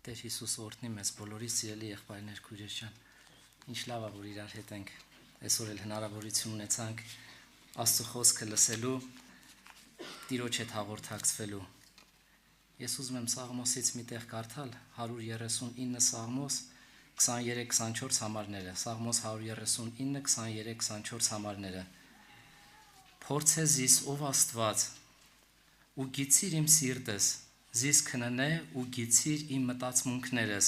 Տեր Հիսուս օրհնի մեզ բոլորի սիրելի եղբայրներ, քույրեր ջան։ Ինչ լավ է, որ իրար հետ ենք այսօր էլ հնարավորություն ունեցանք Աստծո խոսքը լսելու, Տիրոջ հետ հաղորդակցվելու։ Ես ուզում եմ Սաղմոսից մի տեղ կարդալ 139 Սաղմոս 23-24 համարները, Սաղմոս 139, 23-24 համարները։ Փորձես զիս ով Աստված ու գիցիր իմ սիրտս, զիս քննե ու գիցիր իմ մտածմունքներս,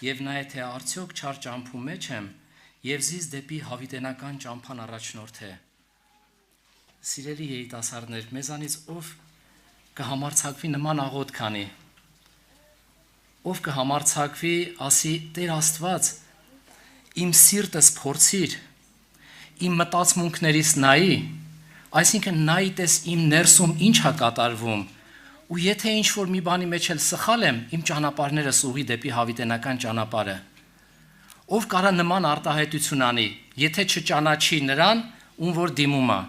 եւ նայ թե արդյոք չար ճամփու մեջ եմ, եւ զիս դեպի հավիտենական ճամփան առաջնորդե։ Սիրելի երիտասարդներ, մեզանից ով կհամարցակվի նման աղոթ քանի, ով կհամարցակվի, ասի Տեր Աստված, իմ սիրտս փորձիր, իմ մտածմունքներիս նայի, այսինքն նայի տես իմ ներսում ինչ է կատարվում, ու եթե ինչ որ մի բանի մեջ էլ սխալ եմ, իմ ճանապարհներս ուղի դեպի հավիտենական ճանապարհը։ Ով կարա նման արտահայտություն անի, եթե չճանաչի նրան, ում որ դիմում է։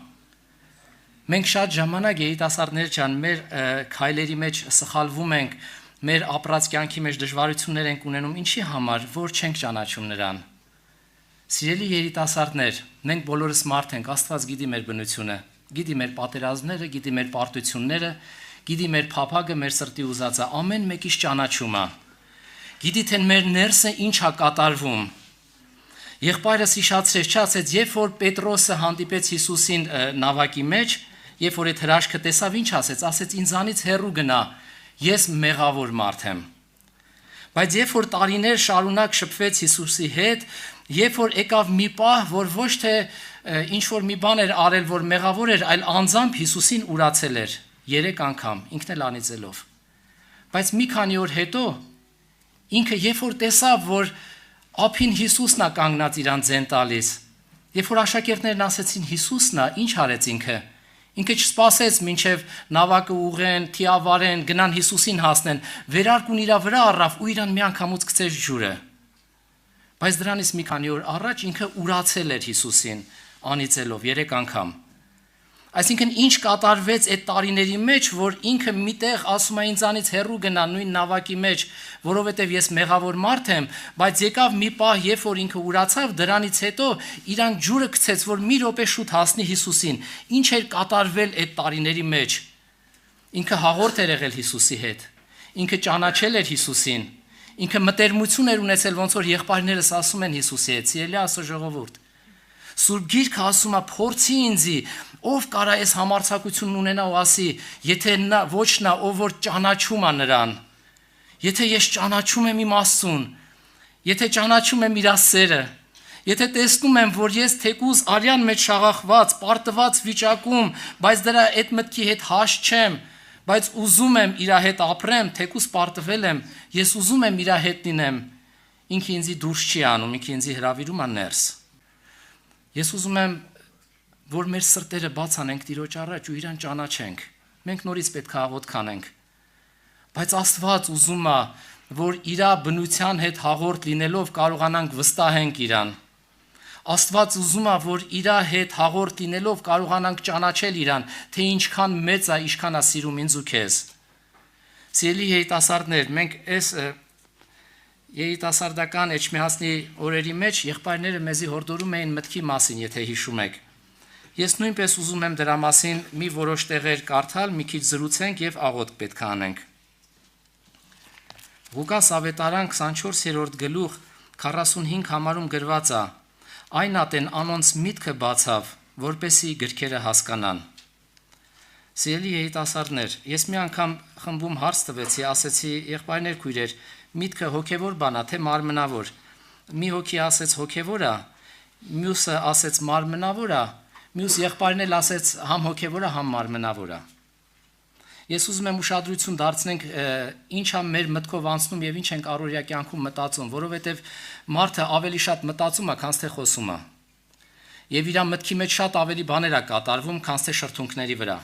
Մենք շատ ժամանակ երիտասարդներ ջան, մեր քայլերի մեջ սխալվում ենք, մեր ապրած կյանքի մեջ դժվարություններ ենք ունենում, ինչի համար, որ չենք ճանաչում նրան։ Սիրելի երիտասարդներ, մենք բոլորս մարդ ենք, Աստված գիտի մեր բնությունը, գիտի մեր պատերազմները, գիտի մեր պարտությունները, գիտի մեր փափագը, մեր սրտի ուզածը, ամեն մեկից ճանաչում է։ Գիտի թե մեր ներսը ինչ է կատարվում։ Եղբայրս հիշացրեց, չասեց, երբ որ Պետրոսը հանդիպեց Հիսուսին նավակի մեջ, երբ որ այդ հրաշքը տեսավ, ինչ ասեց, ինձանից հեռու գնա, ես մեղավոր մարդ եմ։ Բայց երբ որ տարիներ շարունակ շփվեց Հիսուսի հետ, երբ որ եկավ մի պահ, որ ոչ թե ինչ որ մի բան էր արել, որ մեղավոր էր, այլ անձամբ Հիսուսին ուրացել էր 3 անգամ, ինքն էլ անիծելով։ Բայց մի քանի օր հետո ինքը երբ որ տեսավ, որ ափին Հիսուսն է կանգնած իրան ձեն տալիս, երբ որ աշակերտներն ասեցին Հիսուսն է, ինչ արեց ինքը։ Ինքը չսպասեց մինչև նավակը ուղեն, թիավարեն, գնան Հիսուսին հասնեն, վերարկուն իրա վրա առավ ու իրան մի անգամուց գցեց ջուրը։ Բայց դրանից մի քանի օր առաջ ինքը ուրացել էր Հիսուսին, անիծելով 3 անգամ։ Այսինքն ինչ կատարվեց այդ տարիների մեջ, որ ինքը միտեղ ասում է ինձանից հեռու գնա նույն նավակի մեջ, որովհետև ես մեղավոր մարդ եմ, բայց եկավ մի պահ, երբ որ ինքը ուրացավ, դրանից հետո իրան ջուրը գցեց, որ մի րոպե շուտ հասնի Հիսուսին։ Ինչ էր կատարվել այդ տարիների մեջ։ Ինքը հաղորդ էր եղել Հիսուսի հետ։ Ինքը ճանաչել էր Հիսուսին։ Ինքը մտերմություն էր ունեցել, ոնց որ եղբայրներս ասում են Հիսուսի հետ, սիրելի Աստծո ժողովուրդ։ Սուրբ Գիրքը ասում է, փորձի ինձի, ով կարա այս համարձակությունն ունենա ու ասի, եթե նա ոչ նա, ով որ ճանաչում է նրան, եթե ես ճանաչում եմ իմ Աստծուն, եթե ճանաչում եմ իր սերը, եթե տեսնում եմ, որ ես թեկուզ արյան մեջ շաղախված, պարտված վիճակում, բայց դրա այդ մտքի հետ հաշ չեմ, բայց ուզում եմ իր հետ ապրեմ, թեկուզ պարտվել եմ, ես ուզում եմ իր հետ լինեմ, ինքը ինձի դուրս չի անում, ինքը ինձի հրավիրում է ներս։ Ես ուզում եմ, որ մեր սրտերը բաց անենք Տիրոջ առաջ ու իրան ճանաչենք։ Մենք նորից պետք է աղոթք անենք։ Բայց Աստված ուզում է, որ իր բնության հետ հաղորդ լինելով կարողանանք վստահենք իրան։ Աստված ուզում է, որ իր հետ հաղորդ լինելով կարողանանք ճանաչել իրան, թե ինչքան մեծ է, ինչքան է սիրում ինձ ու քեզ։ Սիրելի երիտասարդներ, մենք այս երիտասարդական Էջմիածնի օրերի մեջ եղբայրները մեզի հորդորում էին մտքի մասին, եթե հիշում եք։ Ես նույնպես ուզում եմ դրա մասին մի որոշ տեղեր կարդալ, մի քիչ զրուցենք եւ աղոթք պետք է անենք։ Ղուկաս ավետարան 24-րդ գլուխ 45 համարում գրված է. այն ատեն անոնց միտքը բացավ, որպեսի գրքերը հասկանան։ Սիրելի երիտասարդներ, ես մի անգամ խմբում հարց տվեցի, ասեցի եղբայրներ քույրեր, միտքը հոգևոր բան է, թե մարմնավոր։ Մի հոգի ասեց հոգևոր է, մյուսը ասեց մարմնավոր է, մյուս եղբայրն էլ ասեց համ հոգևոր է, համ մարմնավոր է։ Ես ուզում եմ ուշադրություն դարձնենք ինչ է մեր մտքով անցնում եւ ինչ ենք առօրյա կյանքում մտածում, որովհետեւ մարդը ավելի շատ մտածում է, քան թե խոսում է։ Եվ իր մտքի մեջ շատ ավելի բաներ է կատարվում, քան թե շրթունքների վրա։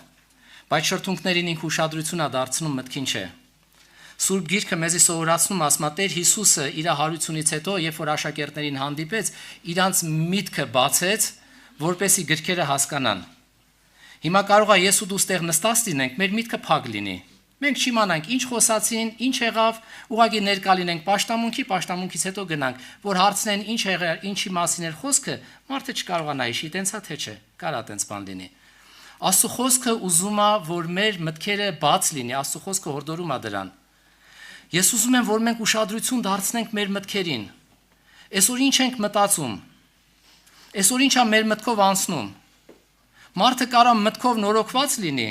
Բայց շրթունքներին ինքը ուշադրություն է դարձնում, մտքին չէ։ Սուրբ Գիրքը մեզի սովորացնում է, ասում է Տեր Հիսուսը իր հարությունից հետո, երբ որ աշակերտներին հանդիպեց, իրանց միտքը բացեց, որպեսի գրքերը հասկանան։ Հիմա կարող է ես ու դու ստեղ նստած լինենք, մեր միտքը փակ լինի, Մենք չիմանանք ինչ խոսացին, ինչ եղավ, ուղղակի ներկա լինենք պաշտամունքից հետո գնանք, որ հարցնեն ինչ եղավ, ինչի մասին էր խոսքը, մարդը չկարողանա հիշի, տենցա թե չէ, կարա տենց բան լինի։ Աստծո խոսքը ուզում է, որ մեր մտքերը բաց լինի, Աստծո խոսքը հորդորում է դրան։ Ես ուզում եմ, որ մենք ուշադրություն դարձնենք մեր մտքերին։ Այսօր ինչ ենք մտածում։ Այսօր ինչա մեր մտքով անցնում։ Մարդը կարա մտքով նորոգված լինի,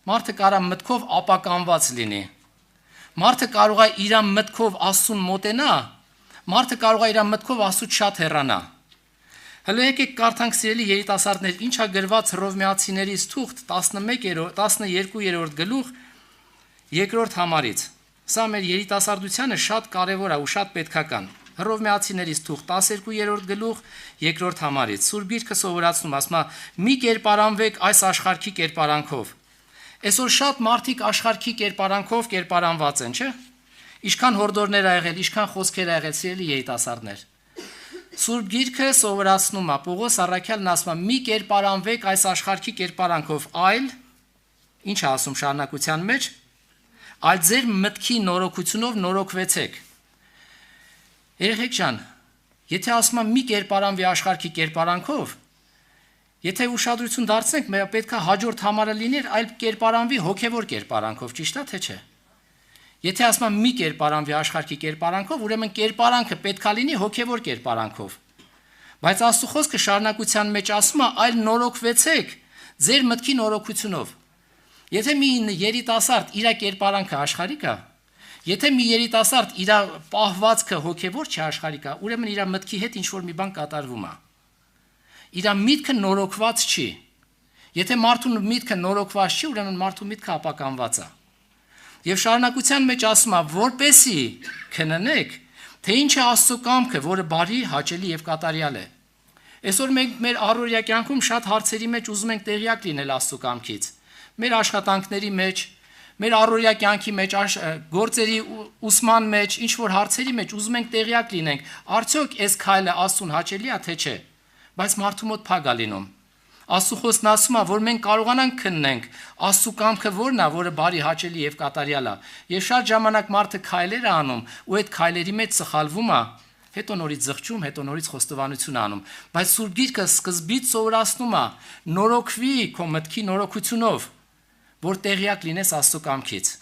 մարդը կարա մտքով ապականված լինի։ Մարդը կարող է իր մտքով Աստծուն մոտենա, մարդը կարող է իր մտքով Աստծուց շատ հեռանա։ Հələ եկեք կարդանք սիրելի երիտասարդներ, ինչա գրված Հռովմայացիներից թուղթ 12-րդ գլուխ 2-րդ համարից։ Սա մեր երիտասարդությանը շատ կարևոր է ու շատ պետքական։ Հռովմայացիներից թուղթ 12-րդ գլուխ 2-րդ համարից։ Սուրբ Գիրքը սովորացնում, ասում է՝ մի կերպարանվեք այս աշխարհքի կերպարանքով։ Այսօր շատ մարդիկ աշխարհքի կերպարանքով կերպարանված են, չէ՞։ Ինչքան հորդորներ ա եղել, ինչքան խոսքեր ա եղել, սիրելի երիտասարդներ։ Սուրբ Գիրքը սովորացնում է, Պողոս առաքյալն ասում է՝ մի կերպարանվեք այս աշխարհքի կերպարանքով, այլ ինչ է ասում շարունակության մեջ, այլ ձեր մտքի նորոգությունով նորոգվեցեք։ Երեխեք ջան, եթե ասում եմ մի կերպարանվի աշխարհքի կերպարանքով, եթե ուշադրություն դարձնենք, մեր պետք է հաջորդ համարը լիներ, այլ կերպարանվի հոգևոր կերպարանքով, ճիշտ է թե չէ։ Եթե ասում եմ մի կերպարանվի աշխարհքի կերպարանքով, ուրեմն կերպարանքը պետք է լինի հոգևոր կերպարանքով։ Բայց Աստծո խոսքը շարունակության մեջ ասում է, այլ նորոգվեցեք ձեր մտքի նորոգությունով։ Եթե մի երիտասարդ իր կերպարանքը աշխարհիկ է, եթե մի երիտասարդ իր պահվածքը հոգևոր չէ աշխարհիկ է, ուրեմն իր մտքի հետ ինչ-որ մի բան կատարվում է։ Իր միտքը նորոգված չի։ Եթե մարդու միտքը նորոգված չի, ուրեմն մարդու միտքը ապականված է։ Եվ շարունակության մեջ ասում է, որպեսի քննեք, թե ինչ է Աստծո կամքը, որը բարի, հաճելի եւ կատարյալ է։ Այսօր մենք մեր առօրյա կյանքում շատ հարցերի մեջ ուզում ենք տեղյակ լինել Աստծո կամքից։ Մեր աշխատանքների մեջ, մեր առօրյա կյանքի մեջ, գործերի ուսման մեջ, ինչ որ հարցերի մեջ ուզում ենք տեղյակ լինենք, արդյոք այս քայլը Աստծուն հաճելի է թե չէ։ Բայց մարդու մոտ փակ է լինում։ Աստծո խոսքն ասում է, որ մենք կարողանանք քննենք Աստծո կամքը որն է, որը բարի, հաճելի եւ կատարյալ է։ Եվ շատ ժամանակ մարդը քայլեր է անում ու այդ քայլերի մեջ սխալվում է, հետո նորից զղջում, հետո նորից խոստովանություն անում։ Բայց Սուրբ Գիրքը սկզբից սովորացնում է, նորոգվի քո մտքի նորոգությունով, որ տեղյակ լինես Աստծո կամքից։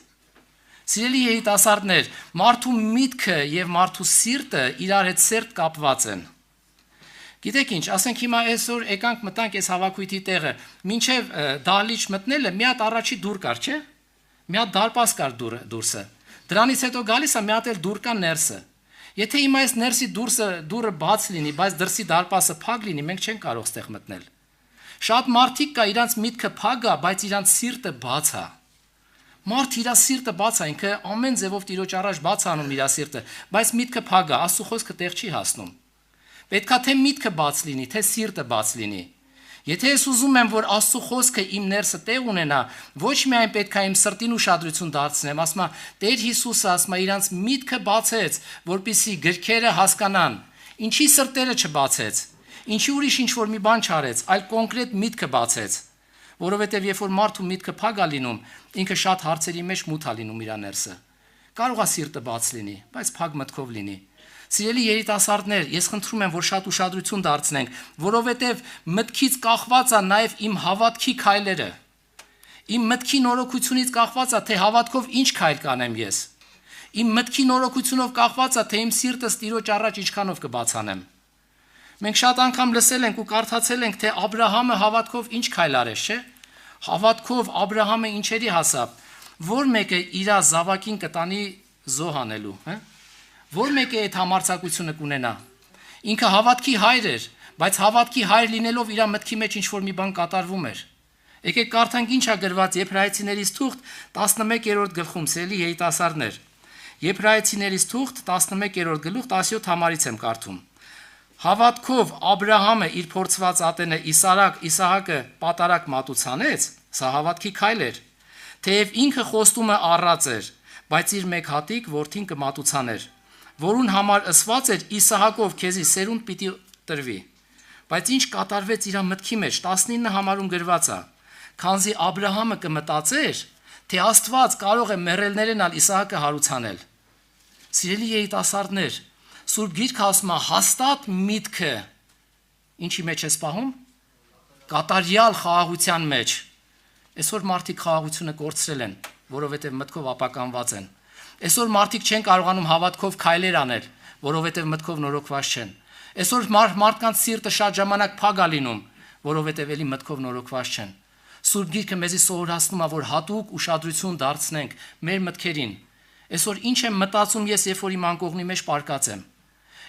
Սիրելի երիտասարդներ, մարդու միտքը եւ մարդու սիրտը իրար հետ սերտ կապված են։ Գիտեք ինչ, ասենք հիմա այսօր եկանք մտանք այս հավաքույթի տեղը, մինչև դահլիճ մտնելը մի հատ առաջի դուռ կար, չէ՞։ Մի հատ դարպաս կար դուրսը։ Դրանից հետո գալիս է մի հատ էլ դուռ կա ներսը։ Եթե հիմա այս ներսի դուռը բաց լինի, բայց դրսի դարպասը փակ լինի, մենք չենք կարող ստեղ մտնել։ Շատ մարդիկ կա, իրանց միտքը փակ է, բայց իրանց սիրտը բաց է։ Մարդ իր սիրտը բաց է, ինքը ամեն ձևով Տիրոջ առաջ բաց անում իր սիրտը, բայց միտքը փակ է, Աստծո խոսքը տեղ չի հասնում։ Պետքա թե միտքը բաց լինի, թե սիրտը բաց լինի։ Եթե ես ուզում եմ, որ Աստծո խոսքը իմ ներսը տեղ ունենա, ոչ միայն պետքա իմ սրտին ուշադրություն դարձնեմ, ասում է Տեր Հիսուսը, ասում է իրանց միտքը բացեց, որպեսզի գրքերը հասկանան։ Ինչի սրտերը չբացեց, ինչի ուրիշ ինչ-որ մի բան չարեց, այլ կոնկրետ միտքը բացեց, որովհետև երբ որ մարդու միտքը փակ է լինում, ինքը շատ հարցերի մեջ մութ է լինում իր ներսը։ Կարող է սիրտը բաց լինի, բայց փակ մտքով լինի։ Սիրելի երիտասարդներ, ես խնդրում եմ, որ շատ ուշադրություն դարձնենք, որովհետև մտքից կախված է նաև իմ հավատքի քայլերը։ Իմ մտքի նորոգությունից կախված է, թե հավատքով ինչ քայլ կանեմ ես։ Իմ մտքի նորոգությունով կախված է, թե իմ սիրտս Տիրոջ առաջ ինչքանով կբացանեմ։ Մենք շատ անգամ լսել ենք ու կարդացել ենք, թե Աբրահամը հավատքով ինչ քայլ արեց, չէ՞։ Հավատքով Աբրահամը ինչերի հասավ։ Որ մեկը իր զավակին կտանի զոհ անելու, հա՞։ Որ մեկը այդ համարձակությունը կունենա։ Ինքը հավատքի հայր էր, բայց հավատքի հայր լինելով իր մտքի մեջ ինչ-որ մի բան կատարվում էր։ Եկեք կարդանք ինչ է գրված Եբրայեցիներից թուղթ 11-րդ գլխում, սիրելի երիտասարդներ։ Եբրայեցիներից թուղթ 11-րդ գլուխ 17 համարից եմ կարդում։ Հավատքով Աբրահամը իր փորձված ատենը Իսահակը պատարակ մատուցանեց, սա հավատքի քայլ էր, թեև ինքը խոստումը առած էր, բայց իր մեկ հատիկ որդին կմատուցաներ, որուն համար ըսված էր Իսահակով քեզի սերունդ պիտի տրվի։ Բայց ինչ կատարվեց իր մտքի մեջ 19 համարում գրված է. քանզի Աբրահամը կմտածեր, թե Աստված կարող է մեռելներենալ Իսահակը հարուցանել։ Սիրելի երիտասարդներ, Սուրբ Գիրքը ասում է հաստատ միտքը ինչի մեջ է սպահում։ Կատարյալ խաղաղության մեջ։ Այսօր մարդիկ խաղաղությունը կորցրել են, որովհետև մտքով ապականված են։ Այսօր մարդիկ չեն կարողանում հավատքով քայլեր անել, որովհետև մտքով նորոգված չեն։ Այսօր մարդկանց սիրտը շատ ժամանակ փակ է լինում, որովհետև էլի մտքով նորոգված չեն։ Սուրբ Գիրքը մեզի սովորացնում է, որ հատուկ ուշադրություն դարձնենք մեր մտքերին։ Այսօր ինչ եմ մտածում ես, երբ որ իմ անկողնի մեջ պարկած եմ։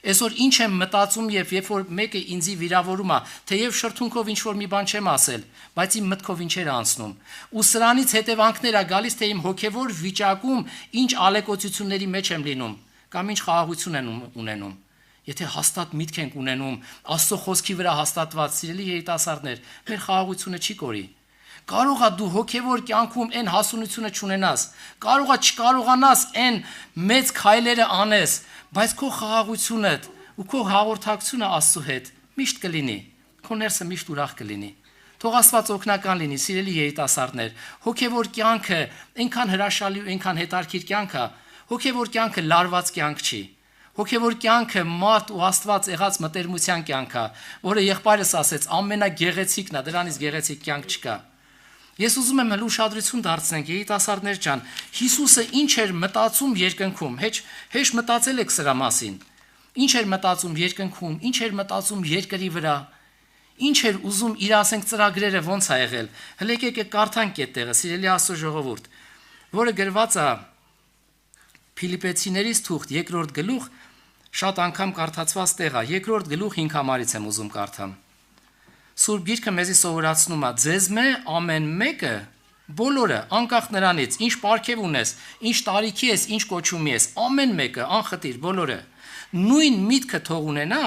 Այսօր ինչ եմ մտածում, երբ որ մեկը ինձի վիրավորում է, թեև շրթունքով ինչ-որ մի բան չեմ ասել, բայց իմ մտքով ինչեր է անցնում։ Ու սրանից հետևանքներ է գալիս, թե իմ հոգևոր վիճակում ինչ ալեկոծությունների մեջ եմ լինում, կամ ինչ խաղաղություն եմ ունենում։ Եթե հաստատ միտք ենք ունենում, Աստծո խոսքի վրա հաստատված, սիրելի երիտասարդներ, մեր խաղաղությունը չի կորի։ Կարող է դու հոգևոր կյանքում այն հասունությունը չունենաս, կարող է չկարողանաս այն մեծ քայլերը անես, բայց քո խաղաղությունը ու քո հաղորդակցությունը Աստծո հետ միշտ կլինի, քո ներսը միշտ ուրախ կլինի։ Թող Աստված օգնական լինի, սիրելի երիտասարդներ, հոգևոր կյանքը այնքան հրաշալի ու այնքան հետաքրքիր կյանք է, հոգևոր կյանքը լարված կյանք չի։ Հոգևոր կյանքը մարդ ու Աստված եղած մտերմության կյանք է, որը եղբայրս ասեց, ամենագեղեցիկն է, դրանից գեղեցիկ կյանք չկա։ Ես ուզում եմ հենց ուշադրություն դարձնենք, երիտասարդներ ջան, Հիսուսը ինչ էր մտածում երկնքում, հեչ մտածել եք սրա մասին։ Ինչ էր մտածում երկնքում, ինչ էր մտածում երկրի վրա, ինչ էր ուզում իր ասենք ծրագրերը ոնց է եղել։ Հələ եկեք կարդանք այդ տեղը, սիրելի Աստծո ժողովուրդ, որը գրված է Փիլիպեցիներից թուղթ 2-րդ գլուխ, շատ անգամ կարդացված տեղ է, 2-րդ գլուխ 5 համարից եմ ուզում կարդամ։ Սուրբ Գիրքը մեզի սովորացնում է, ձեզ մե ամեն մեկը, բոլորը, անկախ նրանից, ինչ պարգև ունես, ինչ տարիքի ես, ինչ կոչումի ես, ամեն մեկը, անխտիր, բոլորը, նույն միտքը թող ունենա,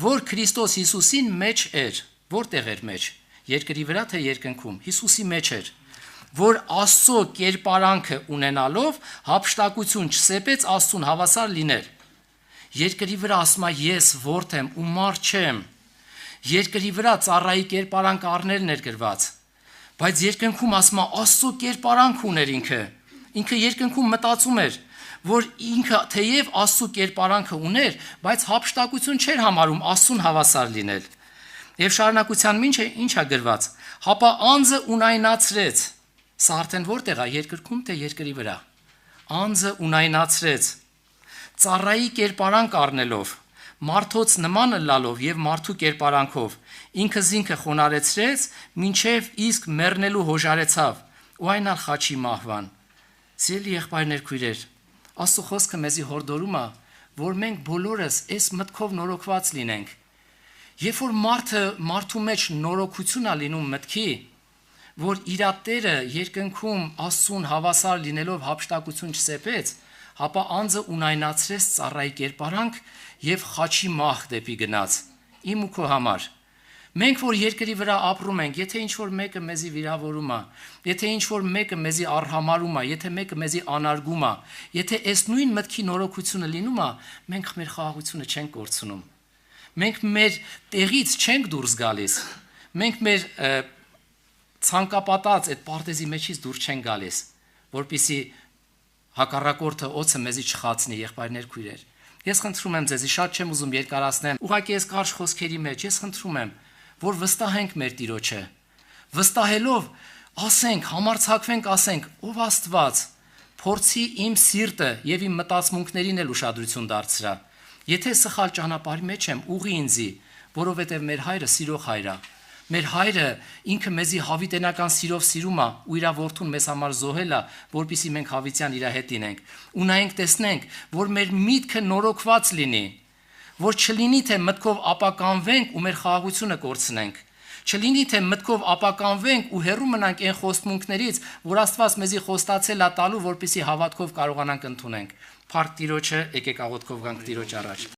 որ Քրիստոս Հիսուսին մեջ էր, որտեղ էր մեջ, երկրի վրա թե երկնքում, Հիսուսի մեջ էր, որ Աստծո կերպարանքը ունենալով հափշտակություն չսեպեց Աստծուն հավասար լիներ։ Երկրի վրա ասում է ես որդի եմ ու մարդ չեմ։ Երկրի վրա ծառայի կերպարանք առնել ներգրված, բայց երկնքում ասում է Աստծո կերպարանք ուներ ինքը երկնքում մտածում էր, որ ինքը թեև Աստծո կերպարանքը ուներ, բայց հափշտակություն չէր համարում Աստծուն հավասար լինել։ Եվ շարունակության ինչ է գրված, հապա անձը ունայնացրեց, սա արդեն որտեղ է, երկրքում թե երկրի վրա, անձը ունայնացրեց, ծառայի կերպարանք առնելով, մարդոց նման լալով եւ մարդու կերպարանքով ինքը զինքը խոնարեցրեց, մինչև իսկ մեռնելու հոժարեցավ, ու այն ալ խաչի մահվան։ Սիրելի եղբայրներ, քույրեր, Աստծո խոսքը մեզի հորդորում է, որ մենք բոլորս այս մտքով նորոգված լինենք։ Երբ որ մարդու մեջ նորոգություն է լինում մտքի, որ իր Տերը երկնքում Աստծուն հավասար լինելով հափշտակություն չսեպեց, հապա անձը ունայնացրեց ծառայի կերպարանք եւ խաչի մահ դեպի գնաց իմ ու քո համար։ Մենք որ երկրի վրա ապրում ենք, եթե ինչ-որ մեկը մեզի վիրավորում է, եթե ինչ-որ մեկը մեզի արհամարում է, եթե մեկը մեզի անարգում է, եթե այս նույն մտքի նորոգությունը լինում է, մենք մեր խաղաղությունը չենք կորցնում։ Մենք մեր տեղից չենք դուրս գալիս։ Մենք մեր ցանկապատած այդ պարտեզի մեջից դուրս չեն գալիս, որպեսզի հակառակորդը օծը մեզի չխացնի, եղբայրներ, քույրեր։ Ես խնդրում եմ ձեզի, շատ չեմ ուզում երկարացնեմ, ուղղակի ես կարճ խոսքերի մեջ, ես խնդրում եմ, որ վստահենք մեր Տիրոջը, վստահելով ասենք, համարձակվենք ասենք, ով Աստված, փորձի իմ սիրտը եւ իմ մտածմունքներին էլ ուշադրություն դարձրա։ Եթե սխալ ճանապարհի մեջ եմ, ուղի ինձի, որովհետեւ մեր հայրը սիրող հայր է։ Մեր հայրը ինքը մեզի հավիտենական սիրով սիրում է ու իր որդուն մեզ համար զոհել է, որպեսզի մենք հավիտյան իր հետ լինենք։ Ու նայենք տեսնենք, որ մեր միտքը նորոգված լինի, որ չլինի թե մտքով ապականվենք ու մեր խաղաղությունը կորցնենք, չլինի թե մտքով ապականվենք ու հեռու մնանք այն խոստմունքներից, որ Աստված մեզի խոստացել է տալու, որպեսզի հավատքով կարողանանք ընդունենք։ Փառք Տիրոջը, եկեք աղոթքով գանք Տիրոջ առաջ։